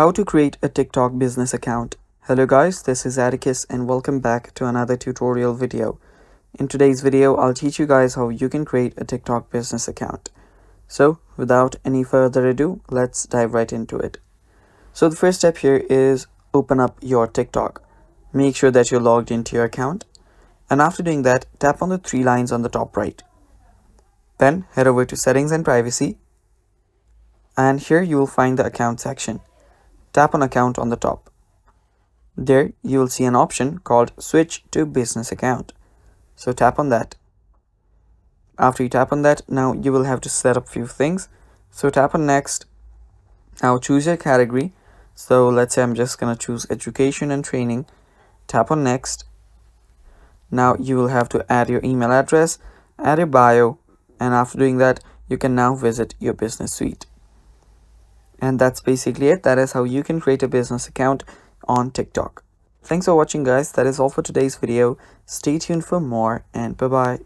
How to create a TikTok business account. Hello guys, this is Atticus and welcome back to another tutorial video. In today's video, I'll teach you guys how you can create a TikTok business account. So without any further ado, let's dive right into it. So the first step here is open up your TikTok. Make sure that you're logged into your account. And after doing that, tap on the three lines on the top right. Then head over to settings and privacy. And here you will find the account section. Tap on account on the top. There you will see an option called switch to business account. So tap on that. After you tap on that, now you will have to set up few things. So tap on next. Now choose your category. So let's say I'm just gonna choose education and training. Tap on next. Now you will have to add your email address, add your bio, and after doing that, you can now visit your business suite. And that's basically it. That is how you can create a business account on TikTok. Thanks for watching guys. That is all for today's video. Stay tuned for more and bye bye.